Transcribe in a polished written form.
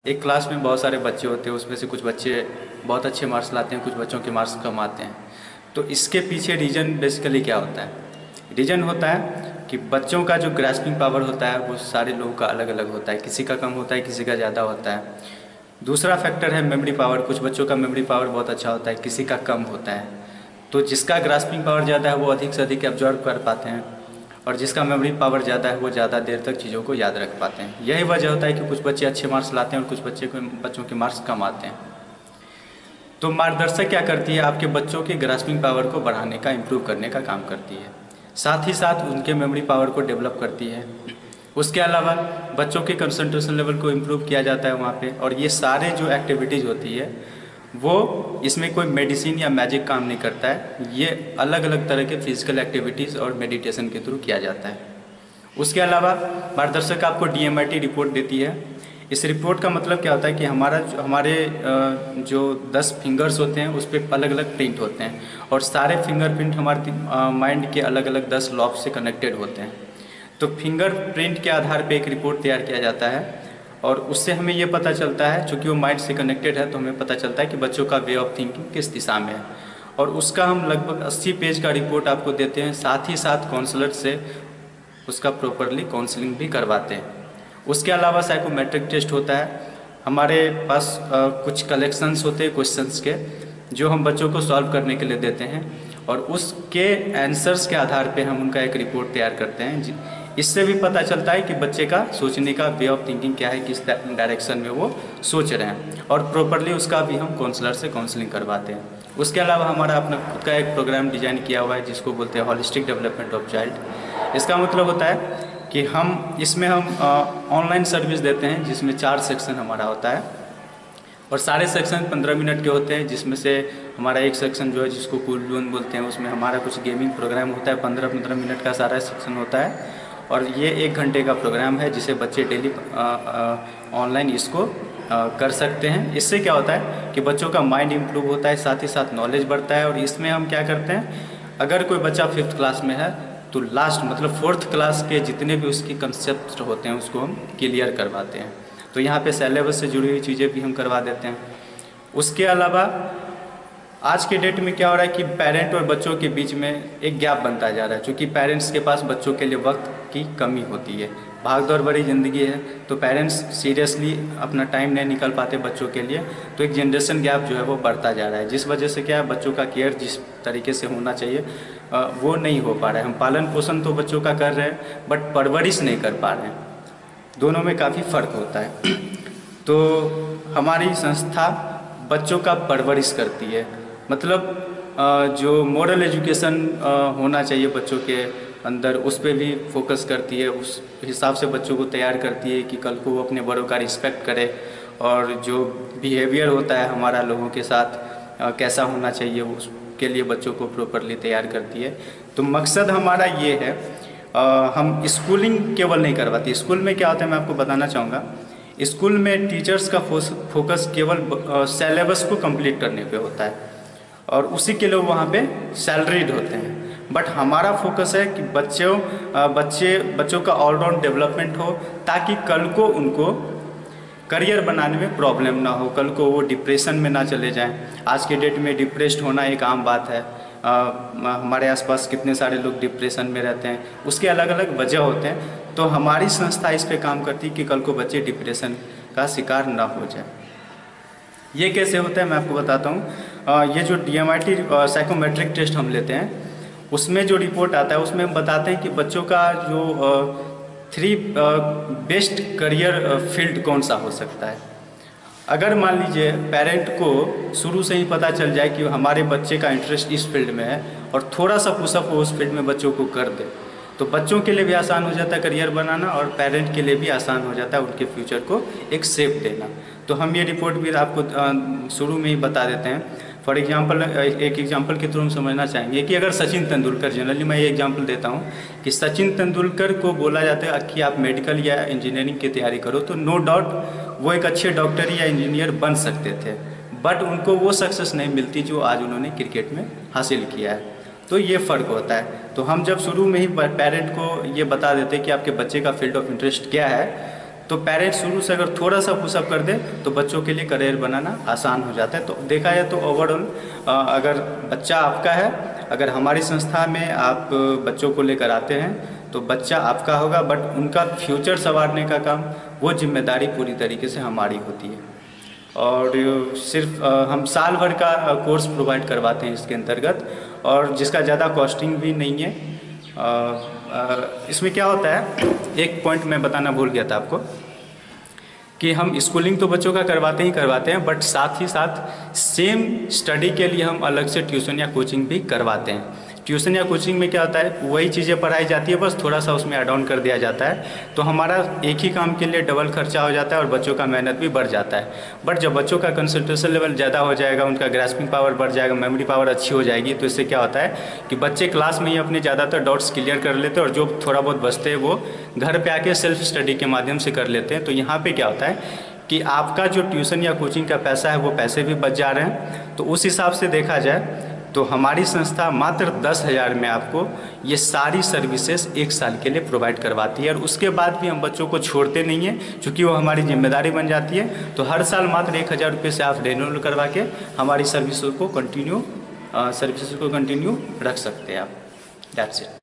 एक क्लास में बहुत सारे बच्चे होते हैं, उसमें से कुछ बच्चे बहुत अच्छे मार्क्स लाते हैं, कुछ बच्चों के मार्क्स कम आते हैं। तो इसके पीछे रीज़न बेसिकली क्या होता है? रीज़न होता है कि बच्चों का जो ग्रास्पिंग पावर होता है वो सारे लोगों का अलग अलग होता है, किसी का कम होता है, किसी का ज़्यादा होता है। दूसरा फैक्टर है मेमोरी पावर। कुछ बच्चों का मेमोरी पावर बहुत अच्छा होता है, किसी का कम होता है। तो जिसका ग्रास्पिंग पावर ज़्यादा है वो अधिक से अधिक एब्जॉर्ब कर पाते हैं, और जिसका मेमोरी पावर ज़्यादा है वो ज़्यादा देर तक चीज़ों को याद रख पाते हैं। यही वजह होता है कि कुछ बच्चे अच्छे मार्क्स लाते हैं और कुछ बच्चों के मार्क्स कम आते हैं। तो मार्गदर्शक क्या करती है? आपके बच्चों के ग्रास्पिंग पावर को बढ़ाने का, इम्प्रूव करने का काम करती है। साथ ही साथ उनके मेमोरी पावर को डेवलप करती है। उसके अलावा बच्चों के कंसंट्रेशन लेवल को इम्प्रूव किया जाता है वहाँ पे। और ये सारे जो एक्टिविटीज़ होती है वो, इसमें कोई मेडिसिन या मैजिक काम नहीं करता है। ये अलग अलग तरह के फिजिकल एक्टिविटीज़ और मेडिटेशन के थ्रू किया जाता है। उसके अलावा मार्गदर्शक आपको DMIT रिपोर्ट देती है। इस रिपोर्ट का मतलब क्या होता है कि हमारे जो 10 फिंगर्स होते हैं उस पर अलग अलग प्रिंट होते हैं, और सारे फिंगरप्रिंट हमारे माइंड के अलग अलग 10 लॉब से कनेक्टेड होते हैं। तो फिंगरप्रिंट के आधार पे एक रिपोर्ट तैयार किया जाता है, और उससे हमें ये पता चलता है, चूँकि वो माइंड से कनेक्टेड है, तो हमें पता चलता है कि बच्चों का वे ऑफ थिंकिंग किस दिशा में है। और उसका हम लगभग 80 पेज का रिपोर्ट आपको देते हैं। साथ ही साथ काउंसलर से उसका प्रॉपरली काउंसलिंग भी करवाते हैं। उसके अलावा साइकोमेट्रिक टेस्ट होता है। हमारे पास कुछ कलेक्शंस होते हैं क्वेश्चंस के, जो हम बच्चों को सॉल्व करने के लिए देते हैं, और उसके आंसर्स के आधार पे हम उनका एक रिपोर्ट तैयार करते हैं। इससे भी पता चलता है कि बच्चे का सोचने का वे ऑफ थिंकिंग क्या है, किस डायरेक्शन में वो सोच रहे हैं, और प्रॉपरली उसका भी हम काउंसलर से काउंसलिंग करवाते हैं। उसके अलावा हमारा अपना खुद का एक प्रोग्राम डिजाइन किया हुआ है जिसको बोलते हैं हॉलिस्टिक डेवलपमेंट ऑफ चाइल्ड। इसका मतलब होता है कि हम ऑनलाइन सर्विस देते हैं, जिसमें 4 सेक्शन हमारा होता है, और सारे सेक्शन 15 मिनट के होते हैं। जिसमें से हमारा एक सेक्शन जो है, जिसको कूल जोन बोलते हैं, उसमें हमारा कुछ गेमिंग प्रोग्राम होता है। 15-15 मिनट का सारा सेक्शन होता है, और ये 1 घंटे का प्रोग्राम है, जिसे बच्चे डेली ऑनलाइन इसको कर सकते हैं। इससे क्या होता है कि बच्चों का माइंड इम्प्रूव होता है, साथ ही साथ नॉलेज बढ़ता है। और इसमें हम क्या करते हैं, अगर कोई बच्चा 5th क्लास में है तो लास्ट मतलब 4th क्लास के जितने भी उसकी कंसेप्ट होते हैं उसको हम क्लियर करवाते हैं। तो यहाँ पे सिलेबस से जुड़ी हुई चीज़ें भी हम करवा देते हैं। उसके अलावा आज के डेट में क्या हो रहा है कि पेरेंट और बच्चों के बीच में एक गैप बनता जा रहा है, क्योंकि पेरेंट्स के पास बच्चों के लिए वक्त की कमी होती है। भाग दौड़ भरी ज़िंदगी है, तो पेरेंट्स सीरियसली अपना टाइम नहीं निकाल पाते बच्चों के लिए। तो एक जनरेशन गैप जो है वो बढ़ता जा रहा है, जिस वजह से क्या है, बच्चों का केयर जिस तरीके से होना चाहिए वो नहीं हो पा रहा है। हम पालन पोषण तो बच्चों का कर रहे हैं, बट परवरिश नहीं कर पा रहे हैं। दोनों में काफ़ी फ़र्क होता है। तो हमारी संस्था बच्चों का परवरिश करती है, मतलब जो मॉरल एजुकेशन होना चाहिए बच्चों के अंदर, उस पर भी फोकस करती है। उस हिसाब से बच्चों को तैयार करती है कि कल को वो अपने बड़ों का रिस्पेक्ट करे, और जो बिहेवियर होता है हमारा लोगों के साथ कैसा होना चाहिए, उसके लिए बच्चों को प्रॉपरली तैयार करती है। तो मकसद हमारा ये है, हम स्कूलिंग केवल नहीं करवाती। स्कूल में क्या होता है मैं आपको बताना चाहूँगा। स्कूल में टीचर्स का फोकस केवल सिलेबस को कंप्लीट करने पे होता है, और उसी के लिए वहाँ पे सैलरीड होते हैं। बट हमारा फोकस है कि बच्चों का ऑलराउंड डेवलपमेंट हो, ताकि कल को उनको करियर बनाने में प्रॉब्लम ना हो, कल को वो डिप्रेशन में ना चले जाएं। आज के डेट में डिप्रेस्ड होना एक आम बात है। हमारे आसपास कितने सारे लोग डिप्रेशन में रहते हैं, उसके अलग अलग वजह होते हैं। तो हमारी संस्था इस पे काम करती है कि कल को बच्चे डिप्रेशन का शिकार ना हो जाए। ये कैसे होता है मैं आपको बताता हूँ। ये जो DMIT साइकोमेट्रिक टेस्ट हम लेते हैं, उसमें जो रिपोर्ट आता है उसमें हम बताते हैं कि बच्चों का जो 3 बेस्ट करियर फील्ड कौन सा हो सकता है। अगर मान लीजिए पेरेंट को शुरू से ही पता चल जाए कि हमारे बच्चे का इंटरेस्ट इस फील्ड में है, और थोड़ा सा पुशअप वो उस फील्ड में बच्चों को कर दे, तो बच्चों के लिए भी आसान हो जाता है करियर बनाना, और पेरेंट के लिए भी आसान हो जाता है उनके फ्यूचर को एक शेप देना। तो हम ये रिपोर्ट भी आपको शुरू में ही बता देते हैं। फॉर एग्जांपल, एक एग्जांपल के थ्रू हम समझना चाहेंगे कि अगर सचिन तेंदुलकर, जनरली मैं ये एग्जांपल देता हूँ कि सचिन तेंदुलकर को बोला जाता है कि आप मेडिकल या इंजीनियरिंग की तैयारी करो, तो नो डाउट वो एक अच्छे डॉक्टर या इंजीनियर बन सकते थे, बट उनको वो सक्सेस नहीं मिलती जो आज उन्होंने क्रिकेट में हासिल किया है। तो ये फ़र्क होता है। तो हम जब शुरू में ही पेरेंट को ये बता देते कि आपके बच्चे का फील्ड ऑफ इंटरेस्ट क्या है, तो पेरेंट्स शुरू से अगर थोड़ा सा पुशअप कर दे तो बच्चों के लिए करियर बनाना आसान हो जाता है। तो देखा जाए तो ओवरऑल अगर बच्चा आपका है, अगर हमारी संस्था में आप बच्चों को लेकर आते हैं तो बच्चा आपका होगा, बट उनका फ्यूचर संवारने का काम, वो जिम्मेदारी पूरी तरीके से हमारी होती है। और सिर्फ हम साल भर का कोर्स प्रोवाइड करवाते हैं इसके अंतर्गत, और जिसका ज़्यादा कॉस्टिंग भी नहीं है। इसमें क्या होता है, एक पॉइंट मैं बताना भूल गया था आपको, कि हम स्कूलिंग तो बच्चों का करवाते हैं, बट साथ ही साथ सेम स्टडी के लिए हम अलग से ट्यूशन या कोचिंग भी करवाते हैं। ट्यूशन या कोचिंग में क्या होता है, वही चीज़ें पढ़ाई जाती है, बस थोड़ा सा उसमें ऐड ऑन कर दिया जाता है, तो हमारा एक ही काम के लिए डबल खर्चा हो जाता है और बच्चों का मेहनत भी बढ़ जाता है। बट जब बच्चों का कंसंट्रेशन लेवल ज़्यादा हो जाएगा, उनका ग्रास्पिंग पावर बढ़ जाएगा, मेमोरी पावर अच्छी हो जाएगी, तो इससे क्या होता है कि बच्चे क्लास में ही अपने ज़्यादातर डाउट्स क्लियर कर लेते हैं, और जो थोड़ा बहुत बचते हैं वो घर पर आके सेल्फ स्टडी के माध्यम से कर लेते हैं। तो यहाँ पर क्या होता है कि आपका जो ट्यूशन या कोचिंग का पैसा है वो पैसे भी बच जा रहे हैं। तो उस हिसाब से देखा जाए तो हमारी संस्था मात्र 10,000 में आपको ये सारी सर्विसेज 1 साल के लिए प्रोवाइड करवाती है, और उसके बाद भी हम बच्चों को छोड़ते नहीं हैं, क्योंकि वो हमारी जिम्मेदारी बन जाती है। तो हर साल मात्र 1,000 रुपये से आप रिन्यूअल करवा के हमारी सर्विसेज को कंटिन्यू रख सकते हैं आप। That's it.